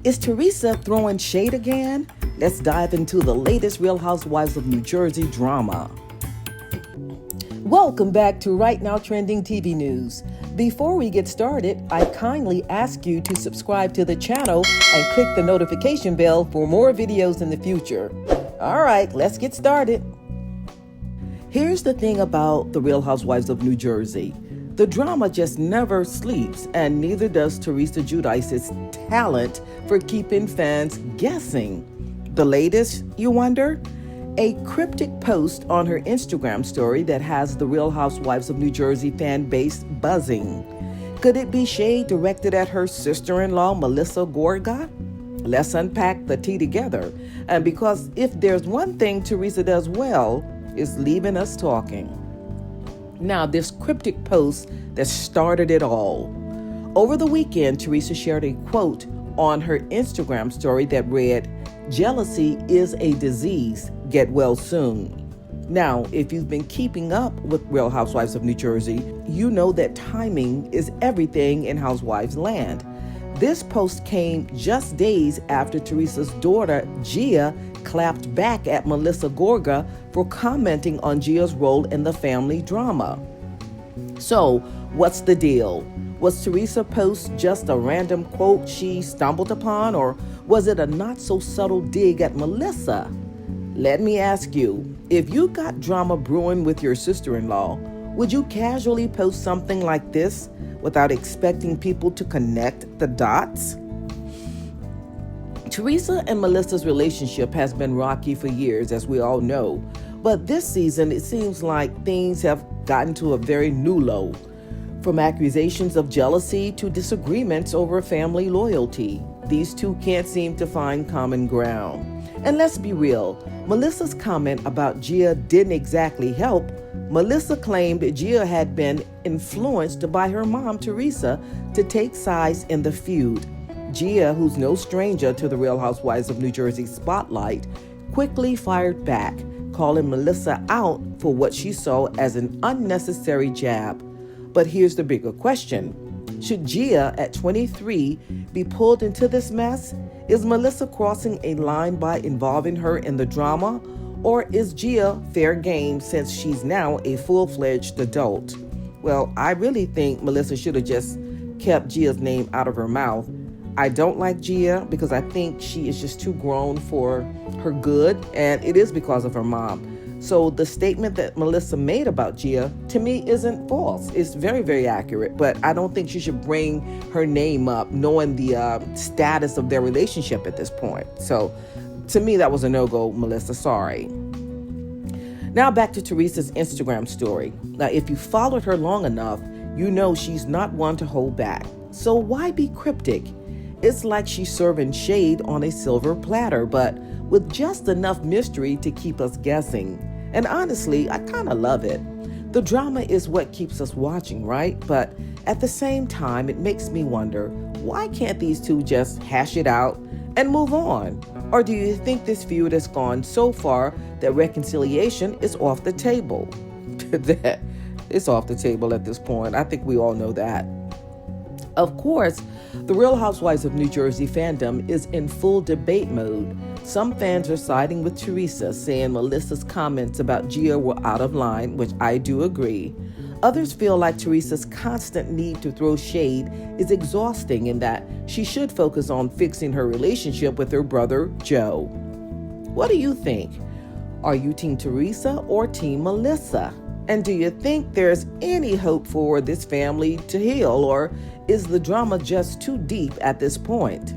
Is Teresa throwing shade again? Let's dive into the latest Real Housewives of New Jersey drama. Welcome back to Right Now Trending TV News. Before we get started, I kindly ask you to subscribe to the channel and click the notification bell for more videos in the future. All right, let's get started. Here's the thing about the Real Housewives of New Jersey. The drama just never sleeps, and neither does Teresa Giudice's talent for keeping fans guessing. The latest, you wonder? A cryptic post on her Instagram story that has the Real Housewives of New Jersey fan base buzzing. Could it be shade directed at her sister-in-law, Melissa Gorga? Let's unpack the tea together. And because if there's one thing Teresa does well, it's leaving us talking. Now, this cryptic post that started it all. Over the weekend, Teresa shared a quote on her Instagram story that read, "Jealousy is a disease. Get well soon." Now, if you've been keeping up with Real Housewives of New Jersey, you know that timing is everything in Housewives land. This post came just days after Teresa's daughter, Gia, clapped back at Melissa Gorga for commenting on Gia's role in the family drama. So, what's the deal? Was Teresa's post just a random quote she stumbled upon, or was it a not-so-subtle dig at Melissa? Let me ask you, if you got drama brewing with your sister-in-law, would you casually post something like this without expecting people to connect the dots? Teresa and Melissa's relationship has been rocky for years, as we all know. But this season, it seems like things have gotten to a very new low. From accusations of jealousy to disagreements over family loyalty, these two can't seem to find common ground. And let's be real, Melissa's comment about Gia didn't exactly help. Melissa claimed that Gia had been influenced by her mom, Teresa, to take sides in the feud. Gia, who's no stranger to the Real Housewives of New Jersey spotlight, quickly fired back, calling Melissa out for what she saw as an unnecessary jab. But here's the bigger question. Should Gia, at 23, be pulled into this mess? Is Melissa crossing a line by involving her in the drama? Or is Gia fair game since she's now a full-fledged adult? Well, I really think Melissa should have just kept Gia's name out of her mouth. I don't like Gia because I think she is just too grown for her good, and it is because of her mom. So the statement that Melissa made about Gia, to me, isn't false. It's very, very accurate, but I don't think she should bring her name up knowing the status of their relationship at this point. So to me, that was a no-go, Melissa. Sorry. Now back to Teresa's Instagram story. Now, if you followed her long enough, you know she's not one to hold back. So why be cryptic? It's like she's serving shade on a silver platter, but with just enough mystery to keep us guessing. And honestly, I kind of love it. The drama is what keeps us watching, right? But at the same time, it makes me wonder, why can't these two just hash it out and move on? Or do you think this feud has gone so far that reconciliation is off the table? That it's off the table at this point. I think we all know that. Of course, the Real Housewives of New Jersey fandom is in full debate mode. Some fans are siding with Teresa, saying Melissa's comments about Gia were out of line, which I do agree. Others feel like Teresa's constant need to throw shade is exhausting and that she should focus on fixing her relationship with her brother, Joe. What do you think? Are you Team Teresa or Team Melissa? And do you think there's any hope for this family to heal, or is the drama just too deep at this point?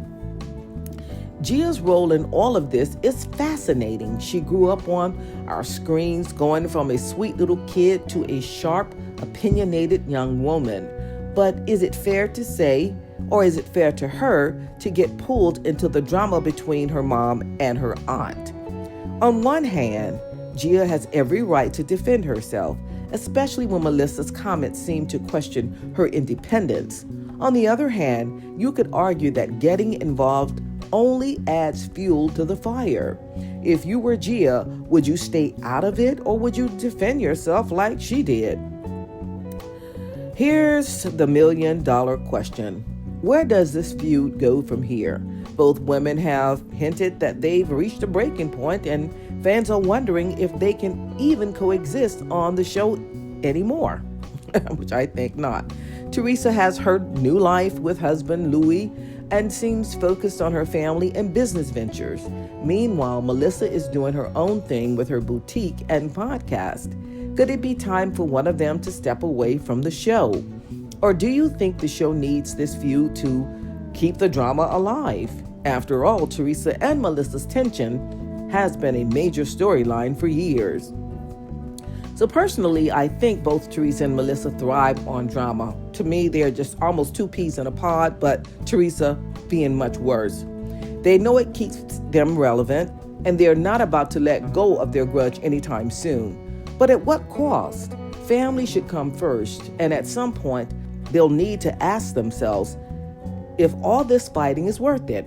Gia's role in all of this is fascinating. She grew up on our screens, going from a sweet little kid to a sharp, opinionated young woman. But is it fair to say, or is it fair to her, to get pulled into the drama between her mom and her aunt? On one hand, Gia has every right to defend herself, especially when Melissa's comments seem to question her independence. On the other hand, you could argue that getting involved only adds fuel to the fire. If you were Gia, would you stay out of it, or would you defend yourself like she did? Here's the million-dollar question. Where does this feud go from here? Both women have hinted that they've reached a breaking point, and fans are wondering if they can even coexist on the show anymore, which I think not. Teresa has her new life with husband Louis and seems focused on her family and business ventures. Meanwhile, Melissa is doing her own thing with her boutique and podcast. Could it be time for one of them to step away from the show? Or do you think the show needs this feud to keep the drama alive? After all, Teresa and Melissa's tension has been a major storyline for years. So personally, I think both Teresa and Melissa thrive on drama. To me, they're just almost two peas in a pod, but Teresa being much worse. They know it keeps them relevant, and they're not about to let go of their grudge anytime soon. But at what cost? Family should come first, and at some point, they'll need to ask themselves if all this fighting is worth it.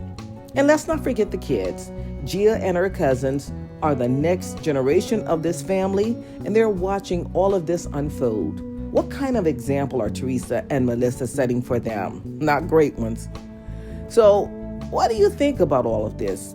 And let's not forget the kids. Gia and her cousins are the next generation of this family, and they're watching all of this unfold. What kind of example are Teresa and Melissa setting for them? Not great ones. So, what do you think about all of this?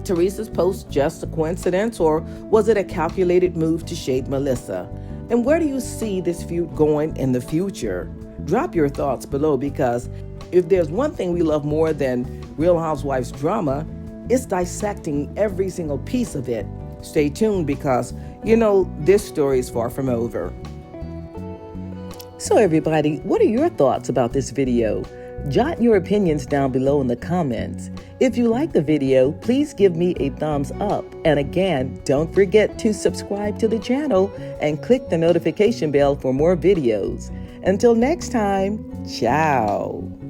Teresa's post just a coincidence, or was it a calculated move to shade Melissa? And where do you see this feud going in the future? Drop your thoughts below, because if there's one thing we love more than Real Housewives drama, it's dissecting every single piece of it. Stay tuned, because this story is far from over. So everybody, what are your thoughts about this video? Jot your opinions down below in the comments. If you like the video, please give me a thumbs up. And again, don't forget to subscribe to the channel and click the notification bell for more videos. Until next time, ciao.